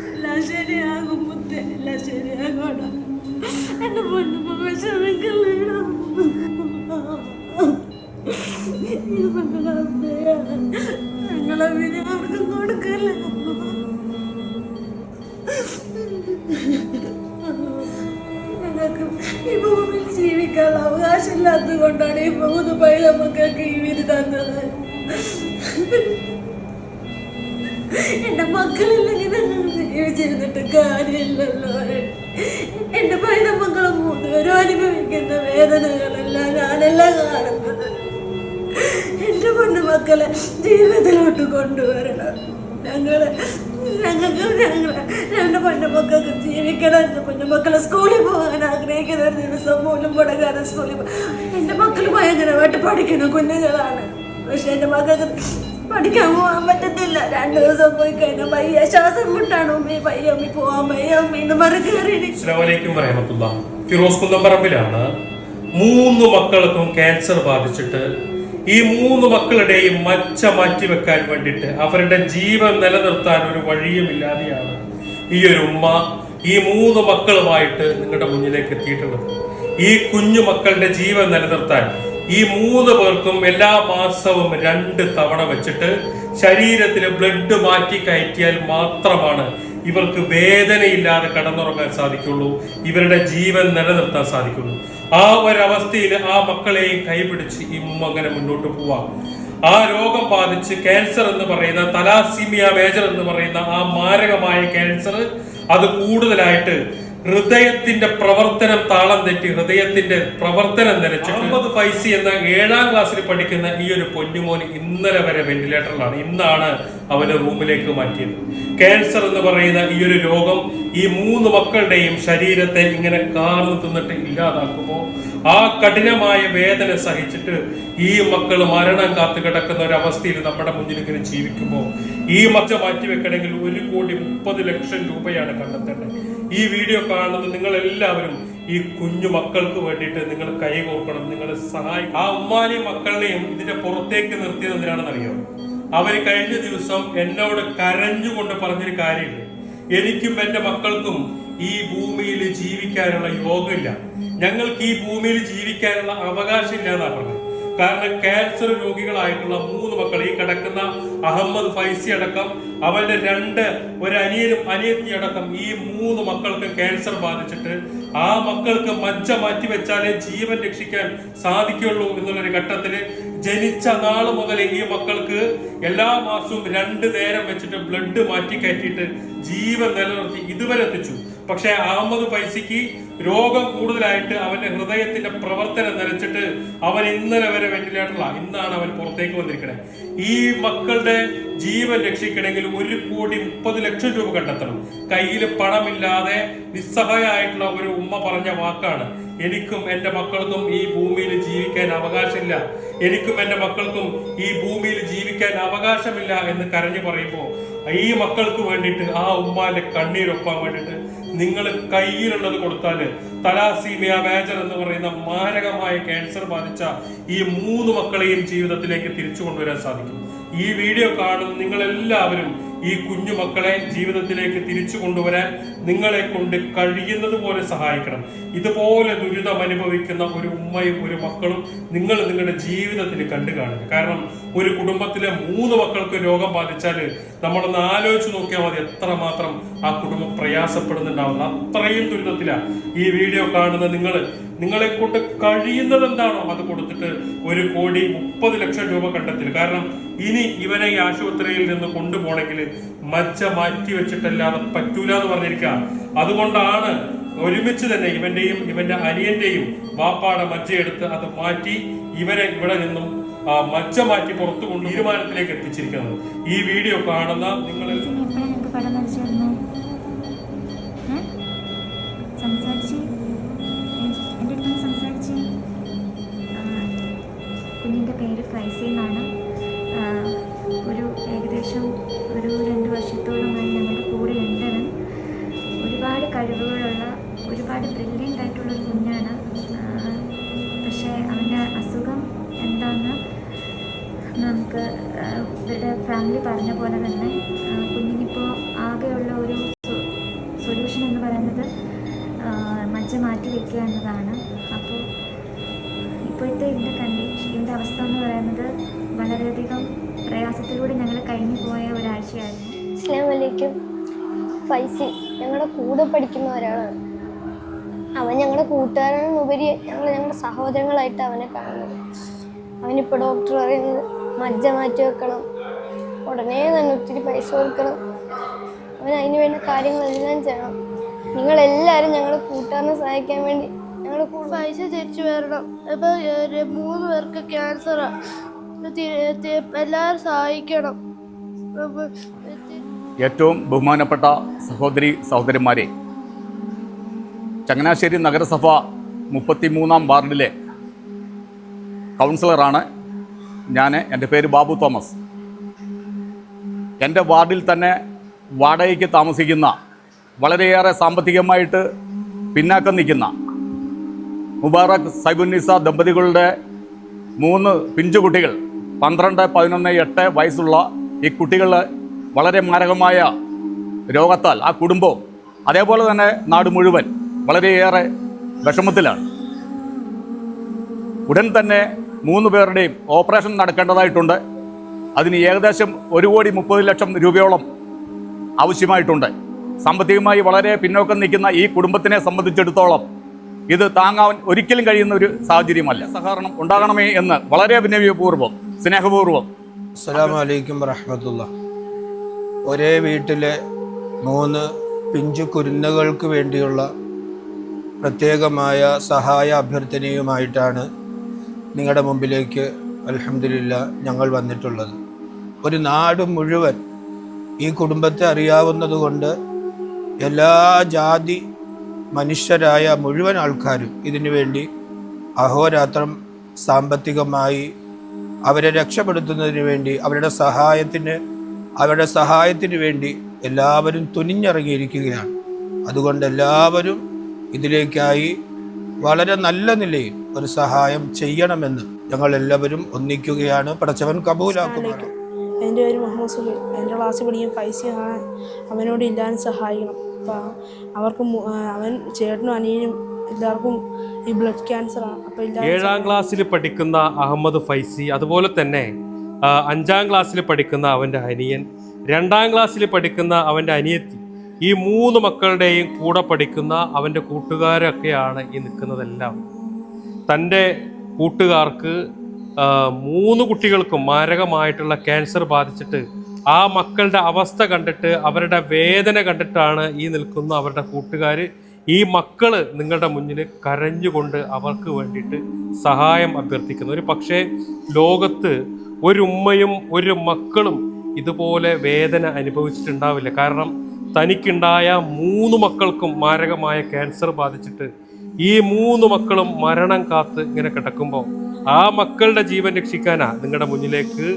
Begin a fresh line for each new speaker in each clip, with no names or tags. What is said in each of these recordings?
എല്ലാം ശരിയാകും മുത്തേ, എല്ലാം ശരിയാകണം. എന്റെ പൊന്നു വിഷമിക്കല്ലേടാ. ഞങ്ങളെ വിധി ആർക്കും കൊടുക്കല്ലേ. ഞങ്ങൾക്ക് ഈ ഭൂമിയിൽ ജീവിക്കാനുള്ള അവകാശമില്ലാത്തത് കൊണ്ടാണ് ഈ 3 പൈതമക്കൾക്ക് ഈ വിധി തന്നത്. എന്റെ മക്കളില്ലെങ്കിൽ ജീവിച്ചിരുന്നിട്ട് കാര്യമില്ലല്ലോ. എന്റെ പൈതമക്കളും 3 പേരും അനുഭവിക്കുന്ന വേദനകളെല്ലാം ഞാനെല്ലാം കാണുന്നത്. എന്റെ പൊന്നുമക്കളെ ജീവിതത്തിലോട്ട് കൊണ്ടുവരണം. ഞങ്ങൾക്ക് രണ്ട് പൊന്നുമക്കൾക്ക് ജീവിക്കണം. എന്റെ പൊന്നുമക്കളെ സ്കൂളിൽ പോകാൻ ആഗ്രഹിക്കുന്ന ഒരു ദിവസം പോലും മുടങ്ങാതെ സ്കൂളിൽ എന്റെ മക്കൾ ഭയങ്കരമായിട്ട് പഠിക്കുന്ന കുഞ്ഞുങ്ങളാണ്. പക്ഷെ എന്റെ മക്കൾക്ക് പഠിക്കാൻ പോകാൻ പറ്റത്തില്ല. 2 ദിവസം പോയി കഴിഞ്ഞാൽ പയ്യ ശ്വാസം മുട്ടാണ്. ഉമ്മി പയ്യ അമ്മി പോവാൻ പയ്യ അമ്മീന്ന് മറുകയറി.
ഫിറോസ് കുന്നംപറമ്പിലാണ് 3 മക്കൾക്കും ക്യാൻസർ ബാധിച്ചിട്ട് ഈ 3 മക്കളുടെയും മച്ച മാറ്റിവെക്കാൻ വേണ്ടിയിട്ട് അവരുടെ ജീവൻ നിലനിർത്താൻ ഒരു വഴിയുമില്ലാതെയാണ് ഈ ഒരു ഉമ്മ ഈ 3 മക്കളുമായിട്ട് നിങ്ങളുടെ മുന്നിലേക്ക് എത്തിയിട്ടുള്ളത്. ഈ കുഞ്ഞു മക്കളുടെ ജീവൻ നിലനിർത്താൻ ഈ 3 പേർക്കും എല്ലാ മാസവും 2 തവണ വെച്ചിട്ട് ശരീരത്തിൽ ബ്ലഡ് മാറ്റി കയറ്റിയാൽ മാത്രമാണ് ഇവർക്ക് വേദനയില്ലാതെ കടന്നുറങ്ങാൻ സാധിക്കുള്ളൂ, ഇവരുടെ ജീവൻ നിലനിർത്താൻ സാധിക്കുള്ളൂ. ആ ഒരവസ്ഥയിൽ ആ മക്കളെയും കൈപിടിച്ച് ഈ ഉമ്മ അങ്ങനെ മുന്നോട്ട് പോവാം. ആ രോഗം ബാധിച്ച് ക്യാൻസർ എന്ന് പറയുന്ന തലാസീമിയ മേജർ എന്ന് പറയുന്ന ആ മാരകമായ ക്യാൻസർ അത് കൂടുതലായിട്ട് ഹൃദയത്തിന്റെ പ്രവർത്തനം താളം തെറ്റി ഹൃദയത്തിന്റെ പ്രവർത്തനം നിലച്ചു. മുഹമ്മദ് ഫൈസി എന്ന 7ാം ക്ലാസ്സിൽ പഠിക്കുന്ന ഈ ഒരു പൊന്നുമോൻ ഇന്നലെ വരെ വെന്റിലേറ്ററിലാണ്. ഇന്നാണ് അവന് റൂമിലേക്ക് മാറ്റിയത്. ക്യാൻസർ എന്ന് പറയുന്ന ഈ ഒരു രോഗം ഈ 3 മക്കളുടെയും ശരീരത്തെ ഇങ്ങനെ കാർന്നു തിന്നിട്ട് ഇല്ലാതാക്കുമ്പോൾ ആ കഠിനമായ വേദന സഹിച്ചിട്ട് ഈ മക്കൾ മരണം കാത്തു കിടക്കുന്ന ഒരു അവസ്ഥയിൽ നമ്മുടെ മുന്നിൽ ഇങ്ങനെ ജീവിക്കുമ്പോൾ ഈ മച്ച മാറ്റിവെക്കണമെങ്കിൽ 1,30,00,000 രൂപയാണ് കണ്ടെത്തേണ്ടത്. ഈ വീഡിയോ കാണുന്നത് നിങ്ങൾ എല്ലാവരും ഈ കുഞ്ഞു മക്കൾക്ക് വേണ്ടിയിട്ട് നിങ്ങൾ കൈകോർക്കണം, നിങ്ങൾ സഹായിക്കണം. ആ ഉമ്മാനെയും മക്കളെയും ഇതിന്റെ പുറത്തേക്ക് നിർത്തിയത് എന്തിനാണെന്നറിയോ? അവര് കഴിഞ്ഞ ദിവസം എന്നോട് കരഞ്ഞുകൊണ്ട് പറഞ്ഞൊരു കാര്യമില്ല, എനിക്കും എന്റെ മക്കൾക്കും ഈ ഭൂമിയിൽ ജീവിക്കാനുള്ള യോഗമില്ല, ഞങ്ങൾക്ക് ഈ ഭൂമിയിൽ ജീവിക്കാനുള്ള അവകാശമില്ല എന്നാണ് പറഞ്ഞത്. കാരണം ക്യാൻസർ രോഗികളായിട്ടുള്ള 3 മക്കൾ, ഈ കിടക്കുന്ന അഹമ്മദ് ഫൈസി അടക്കം അവന്റെ 2 ഒരു അനിയനും അനിയത്തി അടക്കം ഈ 3 മക്കൾക്ക് ക്യാൻസർ ബാധിച്ചിട്ട് ആ മക്കൾക്ക് മജ്ജ മാറ്റിവെച്ചാലേ ജീവൻ രക്ഷിക്കാൻ സാധിക്കുള്ളൂ എന്നുള്ളൊരു ഘട്ടത്തില് ജനിച്ച നാള് മുതൽ ഈ മക്കൾക്ക് എല്ലാ മാസവും 2 നേരം വെച്ചിട്ട് ബ്ലഡ് മാറ്റി കയറ്റിയിട്ട് ജീവൻ നിലനിർത്തി ഇതുവരെ എത്തിച്ചു. പക്ഷെ അഹമ്മദ് ഫൈസിക്ക് രോഗം കൂടുതലായിട്ട് അവന്റെ ഹൃദയത്തിന്റെ പ്രവർത്തനം നിലച്ചിട്ട് അവൻ ഇന്നലെ വരെ വെന്റിലേറ്ററിലാണ്. ഇന്നാണ് അവൻ പുറത്തേക്ക് വന്നിരിക്കുന്നത്. ഈ മക്കളുടെ ജീവൻ രക്ഷിക്കണമെങ്കിൽ 1,30,00,000 രൂപ കണ്ടെത്തണം. കയ്യിൽ പണമില്ലാതെ നിസ്സഹായായിട്ടുള്ള ഒരു ഉമ്മ പറഞ്ഞ വാക്കാണ്, എനിക്കും എന്റെ മക്കൾക്കും ഈ ഭൂമിയിൽ ജീവിക്കാൻ അവകാശമില്ല, എനിക്കും എന്റെ മക്കൾക്കും ഈ ഭൂമിയിൽ ജീവിക്കാൻ അവകാശമില്ല എന്ന് കരഞ്ഞു പറയുമ്പോൾ ഈ മക്കൾക്ക് വേണ്ടിയിട്ട് ആ ഉമ്മാന്റെ കണ്ണീരൊപ്പാൻ വേണ്ടിയിട്ട് നിങ്ങൾ കയ്യിലുള്ളത് കൊടുത്താല് തലാസീമിയ മേജർ എന്ന് പറയുന്ന മാരകമായ ക്യാൻസർ ബാധിച്ച ഈ 3 മക്കളെയും ജീവിതത്തിലേക്ക് തിരിച്ചു കൊണ്ടുവരാൻ സാധിക്കും. ഈ വീഡിയോ കാണുന്ന നിങ്ങൾ എല്ലാവരും ഈ കുഞ്ഞു മക്കളെ ജീവിതത്തിലേക്ക് തിരിച്ചു കൊണ്ടുവരാൻ നിങ്ങളെ കൊണ്ട് കഴിയുന്നത് പോലെ സഹായിക്കണം. ഇതുപോലെ ദുരിതം അനുഭവിക്കുന്ന ഒരു ഉമ്മയും ഒരു മക്കളും നിങ്ങൾ നിങ്ങളുടെ ജീവിതത്തിൽ കണ്ടു കാണുക. കാരണം ഒരു കുടുംബത്തിലെ 3 മക്കൾക്ക് രോഗം ബാധിച്ചാൽ നമ്മളൊന്ന് ആലോചിച്ച് നോക്കിയാൽ മതി എത്രമാത്രം ആ കുടുംബം പ്രയാസപ്പെടുന്നുണ്ടാവുന്ന അത്രയും ദുരിതത്തിലാണ്. ഈ വീഡിയോ കാണുന്ന നിങ്ങളെ കൊണ്ട് കഴിയുന്നത് എന്താണോ അത് കൊടുത്തിട്ട് 1,30,00,000 രൂപ കണ്ടെത്തില്ല. കാരണം ഇനി ഇവനെ ഈ ആശുപത്രിയിൽ നിന്ന് കൊണ്ടുപോകണമെങ്കിൽ മജ്ജ മാറ്റി വെച്ചിട്ടല്ലാതെ പറ്റൂല എന്ന് പറഞ്ഞിരിക്കുക. അതുകൊണ്ടാണ് ഒരുമിച്ച് തന്നെ ഇവന്റെയും ഇവന്റെ അനിയന്റെയും വാപ്പാടെ മജ്ജയെടുത്ത് അത് മാറ്റി ഇവരെ ഇവിടെ നിന്നും മജ്ജ മാറ്റി പുറത്തു കൊണ്ട് തീരുമാനത്തിലേക്ക് എത്തിച്ചിരിക്കുന്നത്. ഈ വീഡിയോ കാണുന്ന നിങ്ങൾ
കുഞ്ഞിൻ്റെ പേര് ഫൈസി എന്നാണ്. ഏകദേശം ഒരു 2 വർഷത്തോളമായി ഞങ്ങളുടെ കൂടെ ഉണ്ടവൻ. ഒരുപാട് കഴിവുകളുള്ള ഒരുപാട് ബ്രില്യൻ്റ് ആയിട്ടുള്ളൊരു കുഞ്ഞാണ്. പക്ഷേ അവൻ്റെ അസുഖം എന്താണെന്ന് വന്ന് നമുക്ക് ഇവരുടെ ഫാമിലി പറഞ്ഞ പോലെ തന്നെ കുഞ്ഞിനിപ്പോൾ ആകെയുള്ള ഒരു സൊല്യൂഷൻ എന്ന് പറയുന്നത് മജ്ജ മാറ്റി വയ്ക്കുക എന്നതാണ്. അപ്പോൾ ഇപ്പോഴത്തെ ഇതിൻ്റെ അവസ്ഥ എന്ന് പറയുന്നത് വളരെയധികം പ്രയാസത്തിലൂടെ ഞങ്ങൾ കഴിഞ്ഞു പോയ ഒരാഴ്ചയായിരുന്നു.
അസ്സലാമു അലൈക്കും. ഫൈസി ഞങ്ങളുടെ കൂടെ പഠിക്കുന്ന ഒരാളാണ്. അവൻ ഞങ്ങളുടെ കൂട്ടുകാരനുപരി ഞങ്ങളുടെ സഹോദരങ്ങളായിട്ട് അവനെ കാണുന്നത്. അവനിപ്പോൾ ഡോക്ടർ പറയുന്നത് മജ്ജ മാറ്റി വെക്കണം, ഉടനെ തന്നെ ഒത്തിരി പൈസ കൊടുക്കണം, അവൻ അതിന് വേണ്ട കാര്യങ്ങളെല്ലാം ചെയ്യണം. നിങ്ങളെല്ലാവരും ഞങ്ങളുടെ കൂട്ടുകാരനെ സഹായിക്കാൻ വേണ്ടി ഞങ്ങൾ
പൈസ തിരിച്ചു വരണം. ഇപ്പോൾ 3 പേർക്ക് ക്യാൻസറാണ്, എല്ലാവരും സഹായിക്കണം.
ഏറ്റവും ബഹുമാനപ്പെട്ട സഹോദരന്മാരെ, ചങ്ങനാശ്ശേരി നഗരസഭ 33-ാം വാർഡിലെ കൗൺസിലറാണ് ഞാൻ. എൻ്റെ പേര് ബാബു തോമസ്. എൻ്റെ വാർഡിൽ തന്നെ വാടകയ്ക്ക് താമസിക്കുന്ന, വളരെയേറെ സാമ്പത്തികമായിട്ട് പിന്നാക്കം നിൽക്കുന്ന മുബാറക് സൈബുന്നിസ ദമ്പതികളുടെ 3 പിഞ്ചുകുട്ടികൾ, 12, 11, 8 വയസ്സുള്ള ഈ കുട്ടികൾ വളരെ മാരകമായ രോഗത്താൽ ആ കുടുംബവും അതേപോലെ തന്നെ നാട് മുഴുവൻ വളരെയേറെ വിഷമത്തിലാണ്. ഉടൻ തന്നെ 3 പേരുടെയും ഓപ്പറേഷൻ നടക്കേണ്ടതായിട്ടുണ്ട്. അതിന് ഏകദേശം 1,30,00,000 രൂപയോളം ആവശ്യമായിട്ടുണ്ട്. സാമ്പത്തികമായി വളരെ പിന്നോക്കം നിൽക്കുന്ന ഈ കുടുംബത്തിനെ സംബന്ധിച്ചിടത്തോളം ഇത് താങ്ങാൻ ഒരിക്കലും കഴിയുന്ന ഒരു സാഹചര്യമല്ല. സഹകരണം ഉണ്ടാകണമേ എന്ന് വളരെ വിനയപൂർവ്വം, സ്നേഹപൂർവ്വം.
അസ്സലാമു അലൈക്കും വറഹ്മത്തുള്ളാഹി. ഒരേ വീട്ടിലെ 3 പിഞ്ചു കുരുന്നുകൾക്ക് വേണ്ടിയുള്ള പ്രത്യേകമായ സഹായ അഭ്യർത്ഥനയുമായിട്ടാണ് നിങ്ങളുടെ മുമ്പിലേക്ക് അൽഹംദുലില്ലാഹ് ഞങ്ങൾ വന്നിട്ടുള്ളത്. ഒരു നാട് മുഴുവൻ ഈ കുടുംബത്തെ അറിയാവുന്നതുകൊണ്ട് എല്ലാ ജാതി മനുഷ്യരായ മുഴുവൻ ആൾക്കാരും ഇതിനു വേണ്ടി അഹോരാത്രം സാമ്പത്തികമായി അവരെ രക്ഷപ്പെടുത്തുന്നതിന് വേണ്ടി, അവരുടെ സഹായത്തിന് വേണ്ടി എല്ലാവരും തുനിഞ്ഞിറങ്ങിയിരിക്കുകയാണ്. അതുകൊണ്ട് എല്ലാവരും ഇതിലേക്കായി വളരെ നല്ല നിലയിൽ ഒരു സഹായം ചെയ്യണമെന്ന് ഞങ്ങൾ എല്ലാവരും ഒന്നിക്കുകയാണ്. പടച്ചവൻ കബൂലാക്കുമാറാകട്ടെ.
എൻ്റെ പേര് മുഹമ്മദ് സുഹൈൽ. എൻ്റെ ക്ലാസ്സിൽ പഠിക്കാൻ ഫൈസിയാണ്. അവനോട് എല്ലാവരും സഹായിക്കണം. അപ്പോൾ അവൻ ചേട്ടനും അനിയനും എല്ലാവർക്കും ഈ ബ്ലഡ് ക്യാൻസറാണ്. അപ്പോൾ
7ാം ക്ലാസ്സിൽ പഠിക്കുന്ന അഹമ്മദ് ഫൈസി, അതുപോലെ തന്നെ 5ാം ക്ലാസ്സിൽ പഠിക്കുന്ന അവൻ്റെ അനിയൻ, 2ാം ക്ലാസ്സിൽ പഠിക്കുന്ന അവൻ്റെ അനിയത്തി, ഈ 3 മക്കളുടെയും കൂടെ പഠിക്കുന്ന അവൻ്റെ കൂട്ടുകാരൊക്കെയാണ് ഈ നിൽക്കുന്നതെല്ലാം. തൻ്റെ കൂട്ടുകാർക്ക് 3 കുട്ടികൾക്കും മാരകമായിട്ടുള്ള ക്യാൻസർ ബാധിച്ചിട്ട് ആ മക്കളുടെ അവസ്ഥ കണ്ടിട്ട്, അവരുടെ വേദന കണ്ടിട്ടാണ് ഈ നിൽക്കുന്ന അവരുടെ കൂട്ടുകാർ, ഈ മക്കള് നിങ്ങളുടെ മുന്നിൽ കരഞ്ഞുകൊണ്ട് അവർക്ക് വേണ്ടിയിട്ട് സഹായം അഭ്യർത്ഥിക്കുന്നു. ഒരു പക്ഷേ ലോകത്ത് ഒരു ഉമ്മയും ഒരു മക്കളും ഇതുപോലെ വേദന അനുഭവിച്ചിട്ടുണ്ടാവില്ല. കാരണം തനിക്കുണ്ടായ 3 മക്കൾക്കും മാരകമായ ക്യാൻസർ ബാധിച്ചിട്ട് ഈ 3 മക്കളും മരണം കാത്ത് ഇങ്ങനെ കിടക്കുമ്പോൾ ആ മക്കളുടെ ജീവൻ രക്ഷിക്കാനാ നിങ്ങളുടെ മുന്നിലേക്ക്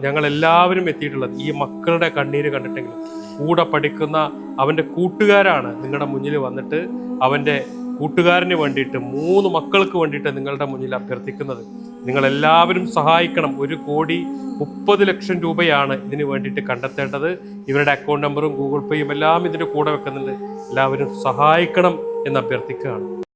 ഞങ്ങളെല്ലാവരും എത്തിയിട്ടുള്ളത്. ഈ മക്കളുടെ കണ്ണീര് കണ്ടിട്ടെങ്കിലും കൂടെ പഠിക്കുന്ന അവൻ്റെ കൂട്ടുകാരാണ് നിങ്ങളുടെ മുന്നിൽ വന്നിട്ട് അവൻ്റെ കൂട്ടുകാരന് വേണ്ടിയിട്ട് 3 മക്കൾക്ക് വേണ്ടിയിട്ട് നിങ്ങളുടെ മുന്നിൽ അഭ്യർത്ഥിക്കുന്നത്. നിങ്ങളെല്ലാവരും സഹായിക്കണം. 1,30,00,000 രൂപയാണ് ഇതിന് വേണ്ടിയിട്ട് കണ്ടെത്തേണ്ടത്. ഇവരുടെ അക്കൗണ്ട് നമ്പറും ഗൂഗിൾ പേയും എല്ലാം ഇതിൻ്റെ കൂടെ വെക്കുന്നുണ്ട്. എല്ലാവരും സഹായിക്കണം എന്ന് അഭ്യർത്ഥിക്കുകയാണ്.